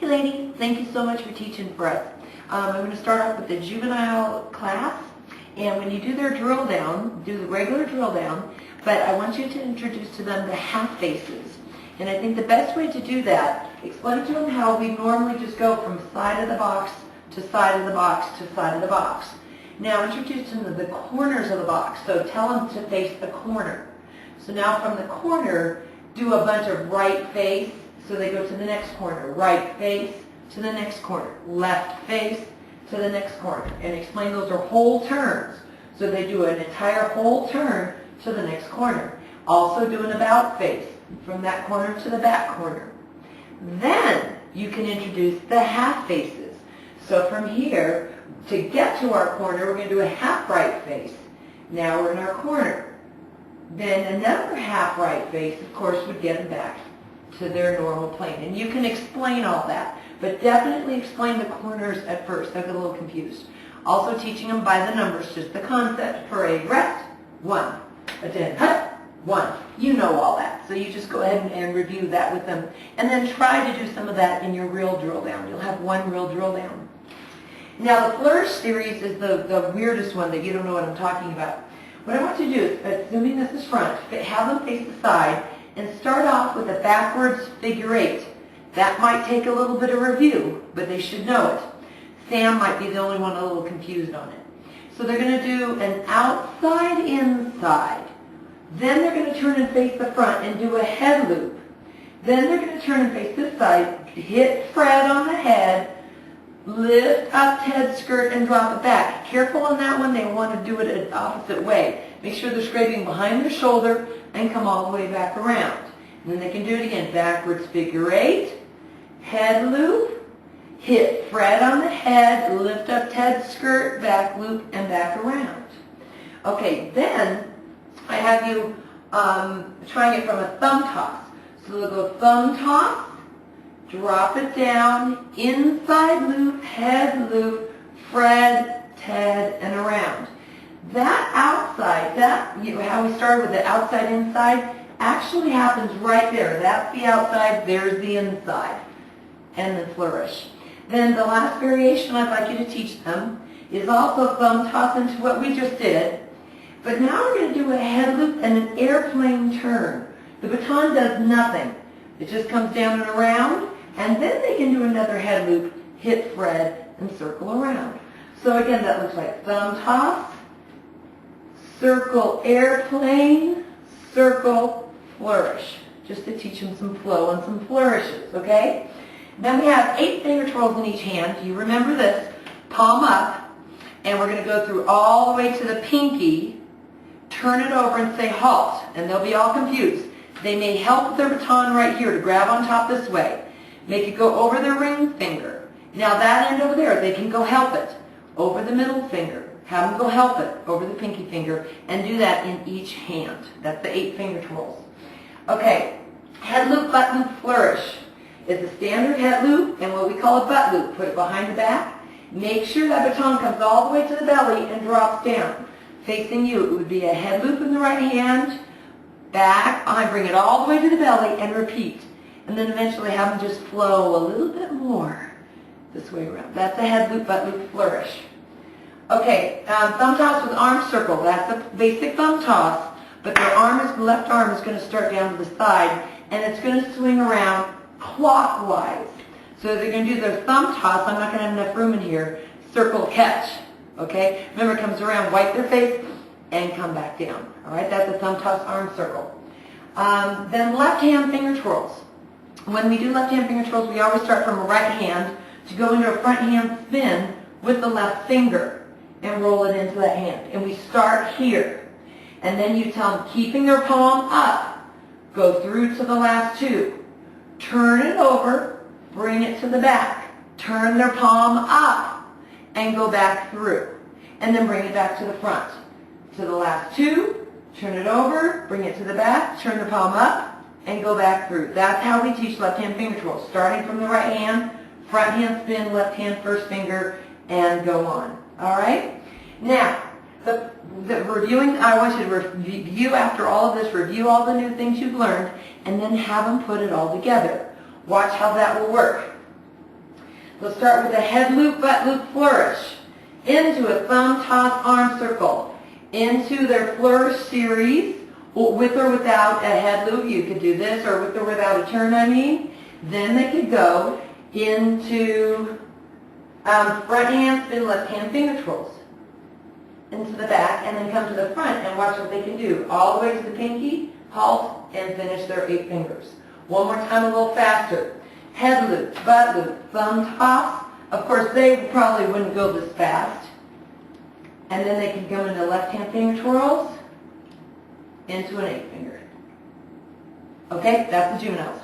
Hey ladies, thank you so much for teaching for us. I'm going to start off with the juvenile class, and when you do their drill down, do the regular drill down, but I want you to introduce to them the half faces. And I think the best way to do that, explain to them how we normally just go from side of the box to side of the box to side of the box. Now introduce them to the corners of the box, so tell them to face the corner. So now from the corner, do a bunch of right face, so they go to the next corner, right face to the next corner, left face to the next corner, and explain those are whole turns. So they do an entire whole turn to the next corner. Also do an about face from that corner to the back corner. Then you can introduce the half faces. So from here, to get to our corner, we're going to do a half right face. Now we're in our corner. Then another half right face, of course, would get them back to their normal plane. And you can explain all that, but definitely explain the corners at first. I get a little confused. Also teaching them by the numbers, just the concept. For a rest, 1. Attend, hut, 1. You know all that. So you just go ahead and review that with them. And then try to do some of that in your real drill down. You'll have one real drill down. Now the flourish series is the weirdest one that you don't know what I'm talking about. What I want you to do is, assuming this is front, have them face the side and start off with a backwards figure 8. That might take a little bit of review, but they should know it. Sam might be the only one a little confused on it. So they're going to do an outside inside. Then they're going to turn and face the front and do a head loop. Then they're going to turn and face this side, hit Fred on the head, lift up head skirt and drop it back. Careful on that one, they want to do it an opposite way. Make sure they're scraping behind their shoulder and come all the way back around. And then they can do it again, backwards figure 8, head loop, hit Fred on the head, lift up head skirt, back loop, and back around. Okay, then I have you trying it from a thumb toss. So they'll go thumb toss, drop it down, inside loop, head loop, Fred, Ted, and around. That outside, how we started with the outside inside, actually happens right there. That's the outside, there's the inside, and the flourish. Then the last variation I'd like you to teach them is also thumb toss into what we just did. But now we're going to do a head loop and an airplane turn. The baton does nothing. It just comes down and around, and then they can do another head loop, hit Fred, and circle around. So again, that looks like thumb toss, circle airplane, circle flourish, just to teach them some flow and some flourishes, okay? Then we have 8 finger twirls in each hand. Do you remember this? Palm up, and we're going to go through all the way to the pinky, turn it over and say halt, and they'll be all confused. They may help with their baton right here to grab on top this way. Make it go over their ring finger. Now that end over there, they can go help it over the middle finger. Have them go help it over the pinky finger, and do that in each hand. That's the 8 finger twirls. Okay, head loop, butt loop, flourish is a standard head loop and what we call a butt loop. Put it behind the back. Make sure that baton comes all the way to the belly and drops down. Facing you, it would be a head loop in the right hand, back, I bring it all the way to the belly, and repeat. And then eventually have them just flow a little bit more this way around. That's a head loop, butt loop, flourish. Okay, thumb toss with arm circle. That's a basic thumb toss, but their left arm is going to start down to the side, and it's going to swing around clockwise. So they're going to do their thumb toss. I'm not going to have enough room in here. Circle catch. Okay? Remember, it comes around, wipe their face, and come back down. All right? That's a thumb toss arm circle. Then left hand finger twirls. When we do left hand finger twirls, we always start from a right hand to go into a front hand spin with the left finger and roll it into that hand. And we start here. And then you tell them, keeping their palm up, go through to the last 2. Turn it over, bring it to the back. Turn their palm up and go back through. And then bring it back to the front. To the last 2, turn it over, bring it to the back, turn the palm up, and go back through. That's how we teach left hand finger twirls. Starting from the right hand, front hand spin, left hand first finger, and go on. All right? Now, the reviewing, I want you to review after all of this, review all the new things you've learned, and then have them put it all together. Watch how that will work. They'll start with a head loop, butt loop flourish, into a thumb toss arm circle, into their flourish series, with or without a head loop. You could do this, or with or without a turn, I mean. Then they could go into front hand spin, left hand finger twirls into the back, and then come to the front and watch what they can do. All the way to the pinky, halt, and finish their 8 fingers. One more time, a little faster. Head loop, butt loop, thumb toss. Of course, they probably wouldn't go this fast. And then they can go into left hand finger twirls into an 8 finger. Okay, that's the juveniles.